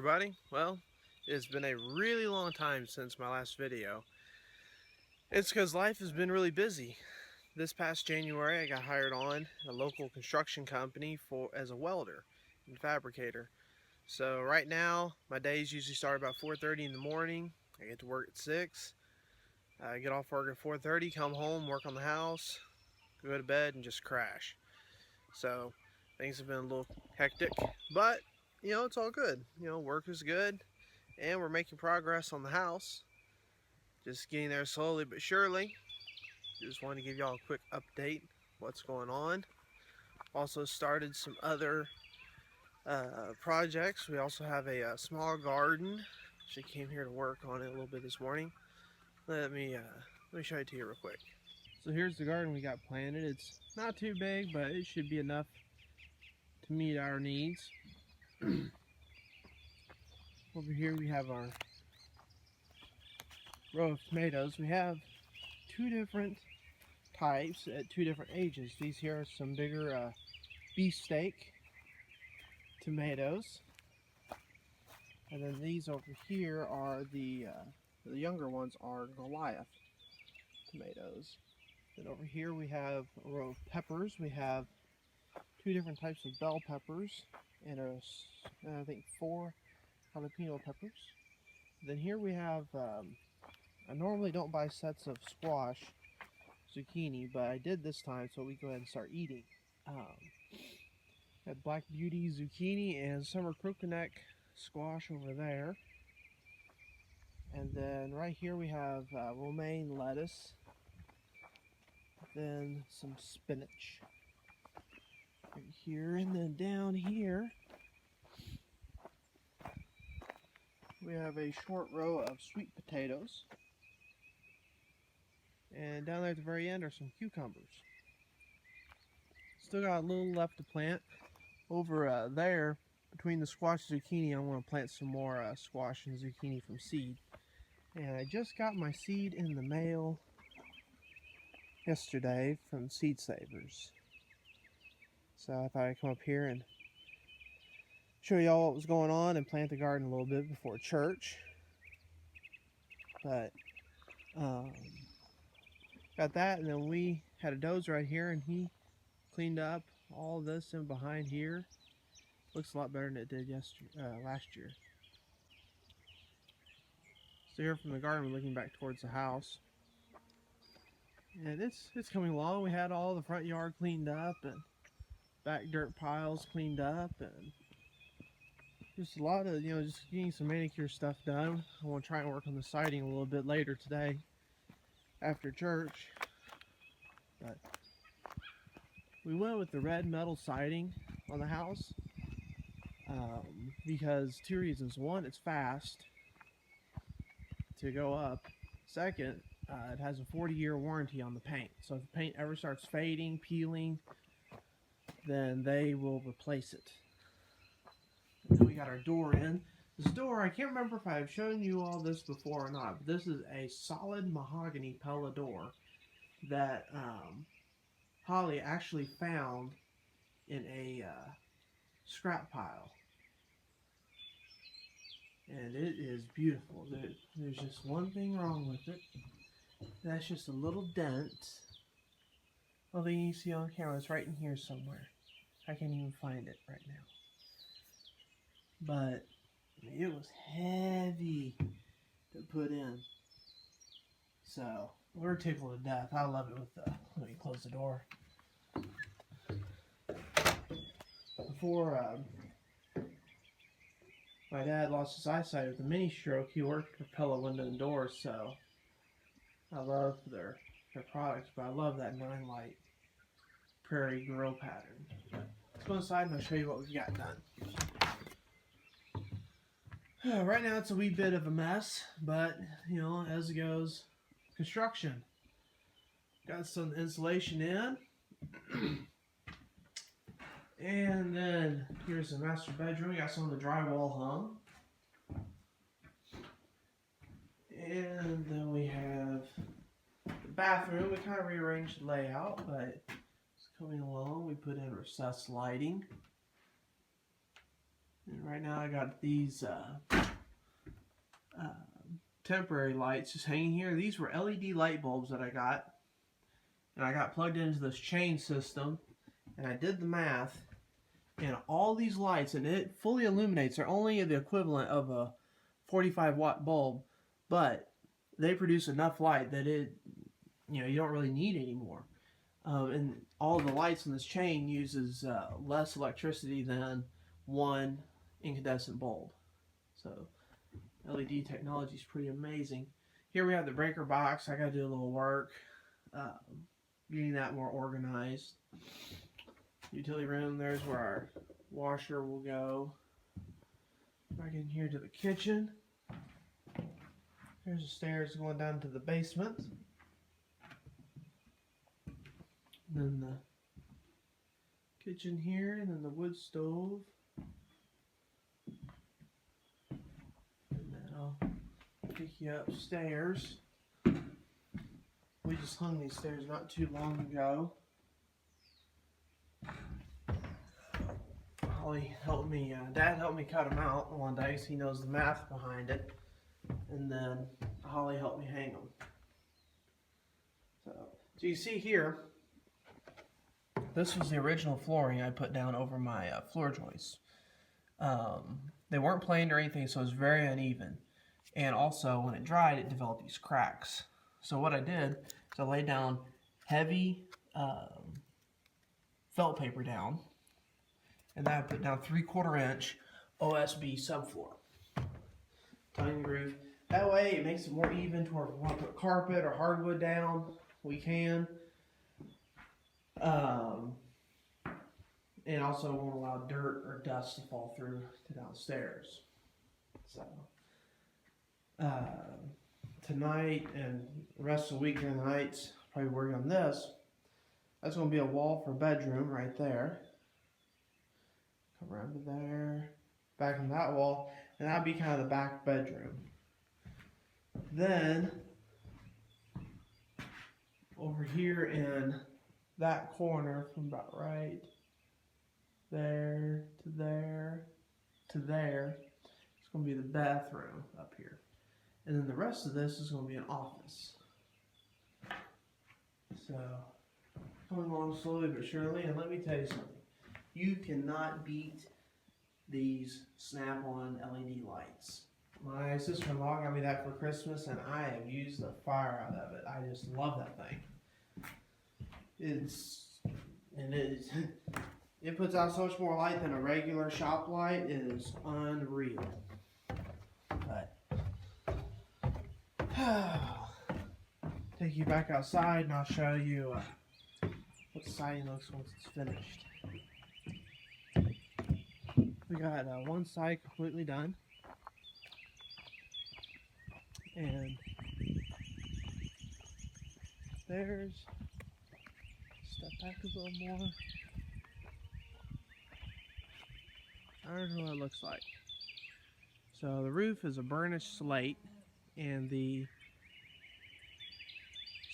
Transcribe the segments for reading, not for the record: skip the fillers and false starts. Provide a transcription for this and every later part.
everybody. Well, it's been a really long time since my last video. It's because life has been really busy. This past January I got hired on a local construction company as a welder and fabricator. So right now my days usually start about 4:30 in the morning. I get to work at 6. I get off work at 4:30, come home, work on the house, go to bed and just crash. So things have been a little hectic, but it's all good. Work is good. And we're making progress on the house. Just getting there slowly but surely. Just wanted to give y'all a quick update what's going on. Also started some other projects. We also have a small garden. She came here to work on it a little bit this morning. Let me show it to you real quick. So here's the garden we got planted. It's not too big, but it should be enough to meet our needs. Over here we have our row of tomatoes. We have two different types at two different ages. These here are some bigger beefsteak tomatoes, and then these over here are the younger ones are Goliath tomatoes. Then over here we have a row of peppers. We have two different types of bell peppers and I think 4 jalapeno peppers. Then here we have I normally don't buy sets of squash zucchini, but I did this time, so we go ahead and start eating. Got Black Beauty zucchini and summer crookneck squash over there. And then right here we have romaine lettuce. Then some spinach. Right here, and then down here we have a short row of sweet potatoes. And down there at the very end are some cucumbers. Still got a little left to plant. Over there, between the squash and zucchini, I want to plant some more squash and zucchini from seed. And I just got my seed in the mail yesterday from Seed Savers. So I thought I'd come up here and show y'all what was going on and plant the garden a little bit before church. But got that, and then we had a dozer right here, and he cleaned up all this in behind here. Looks a lot better than it did last year. So here from the garden, we're looking back towards the house, and it's coming along. We had all the front yard cleaned up and back dirt piles cleaned up, and just a lot of just getting some manicure stuff done. I want to try and work on the siding a little bit later today after church, but we went with the red metal siding on the house because 2 reasons. One, it's fast to go up. Second, it has a 40-year warranty on the paint. So if the paint ever starts fading, peeling, then they will replace it. And then we got our door in. This door, I can't remember if I've shown you all this before or not, but this is a solid mahogany Pella door that Holly actually found in a scrap pile. And it is beautiful. There's just one thing wrong with it. That's just a little dent. Well, then you see on camera, it's right in here somewhere. I can't even find it right now. But it was heavy to put in. So we're tickled to death. I love it with the, let me close the door. Before my dad lost his eyesight with a mini stroke, he worked for Pella Window and Doors, so I love their products, but I love that 9-light prairie grill pattern. Let's go inside and I'll show you what we've got done. Right now it's a wee bit of a mess, but as it goes, construction. Got some insulation in. And then here's the master bedroom. We got some of the drywall hung. And then we have the bathroom. We kind of rearranged the layout, but it's coming along. We put in recessed lighting. And right now I got these temporary lights just hanging here. These were LED light bulbs that I got. And I got plugged into this chain system. And I did the math. And all these lights, and it fully illuminates. They're only the equivalent of a 45-watt bulb. But they produce enough light that you don't really need any more. And all the lights in this chain uses less electricity than one incandescent bulb. So LED technology is pretty amazing. Here we have the breaker box. I got to do a little work getting that more organized. Utility room, there's where our washer will go. Back in here to the kitchen. There's the stairs going down to the basement. And then the kitchen here, and then the wood stove. And then I'll pick you upstairs. We just hung these stairs not too long ago. Holly helped me, Dad helped me cut them out one day because he knows the math behind it. And then Holly helped me hang them. So you see here, this was the original flooring I put down over my floor joists. They weren't planed or anything, so it was very uneven. And also, when it dried, it developed these cracks. So what I did is I laid down heavy felt paper down, and then I put down 3/4 inch OSB subfloor. Tiny groove. That way, it makes it more even to where if we want to put carpet or hardwood down, we can. And also won't allow dirt or dust to fall through to downstairs. So tonight and the rest of the week and the nights, probably working on this. That's going to be a wall for bedroom right there. Come around to there, back on that wall, and that'd be kind of the back bedroom. Then over here in that corner, from about right there to there to there, it's going to be the bathroom up here. And then the rest of this is going to be an office. So, coming along slowly but surely, and let me tell you something. You cannot beat these Snap-on LED lights. My sister-in-law got me that for Christmas, and I have used the fire out of it. I just love that thing. It puts out so much more light than a regular shop light. It is unreal. But take you back outside and I'll show you what the siding looks once it's finished. We got one side completely done, and there's, step back a little more. I don't know what it looks like. So the roof is a burnished slate, and the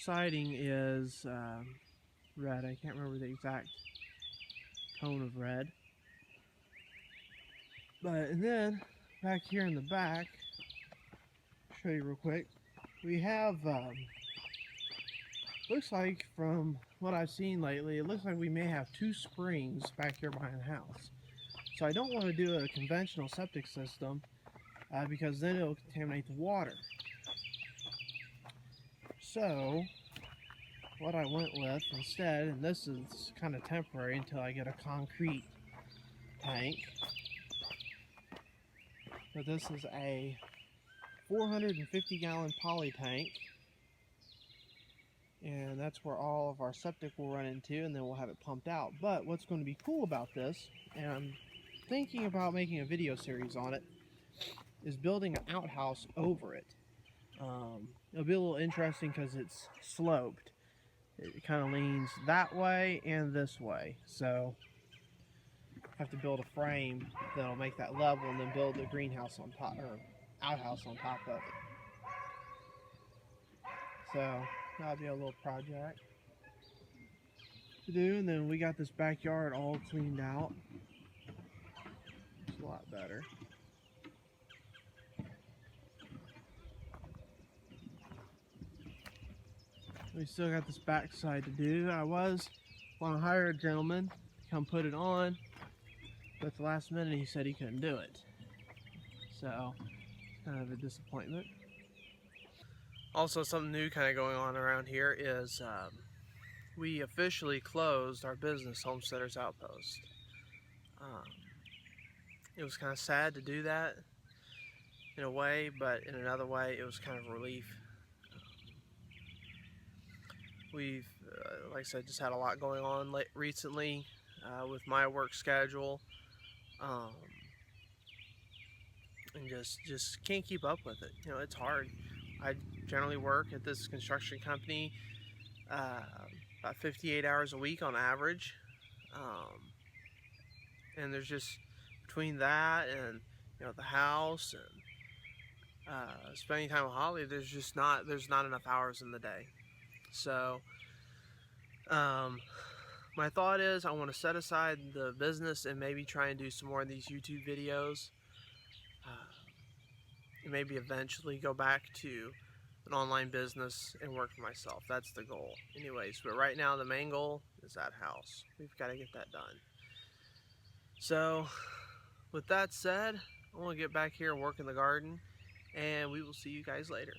siding is red. I can't remember the exact tone of red. And then back here in the back, show you real quick, we have looks like, from what I've seen lately, it looks like we may have 2 springs back here behind the house. So I don't want to do a conventional septic system because then it'll contaminate the water. So what I went with instead, and this is kind of temporary until I get a concrete tank, but this is a 450-gallon poly tank, and that's where all of our septic will run into, and then we'll have it pumped out. But what's going to be cool about this, and I'm thinking about making a video series on it, is building an outhouse over it. It'll be a little interesting because it's sloped. It kind of leans that way and this way, so I have to build a frame that'll make that level, and then build a greenhouse on top, or outhouse on top of it. So that'll be a little project to do. And then we got this backyard all cleaned out. So a lot better. We still got this backside to do. I was want to hire a gentleman to come put it on, but at the last minute he said he couldn't do it. So it's kind of a disappointment. Also, something new kind of going on around here is we officially closed our business, Homesteaders Outpost. It was kind of sad to do that in a way, but in another way it was kind of relief. We've, like I said, just had a lot going on recently with my work schedule, and just can't keep up with it. You know, it's hard. I generally work at this construction company about 58 hours a week on average, and there's just between that and the house and spending time with Holly, there's not enough hours in the day. So my thought is I want to set aside the business and maybe try and do some more of these YouTube videos, and maybe eventually go back to an online business and work for myself. That's the goal anyways, but right now the main goal is that house. We've got to get that done. So with that said, I want to get back here and work in the garden, and we will see you guys later.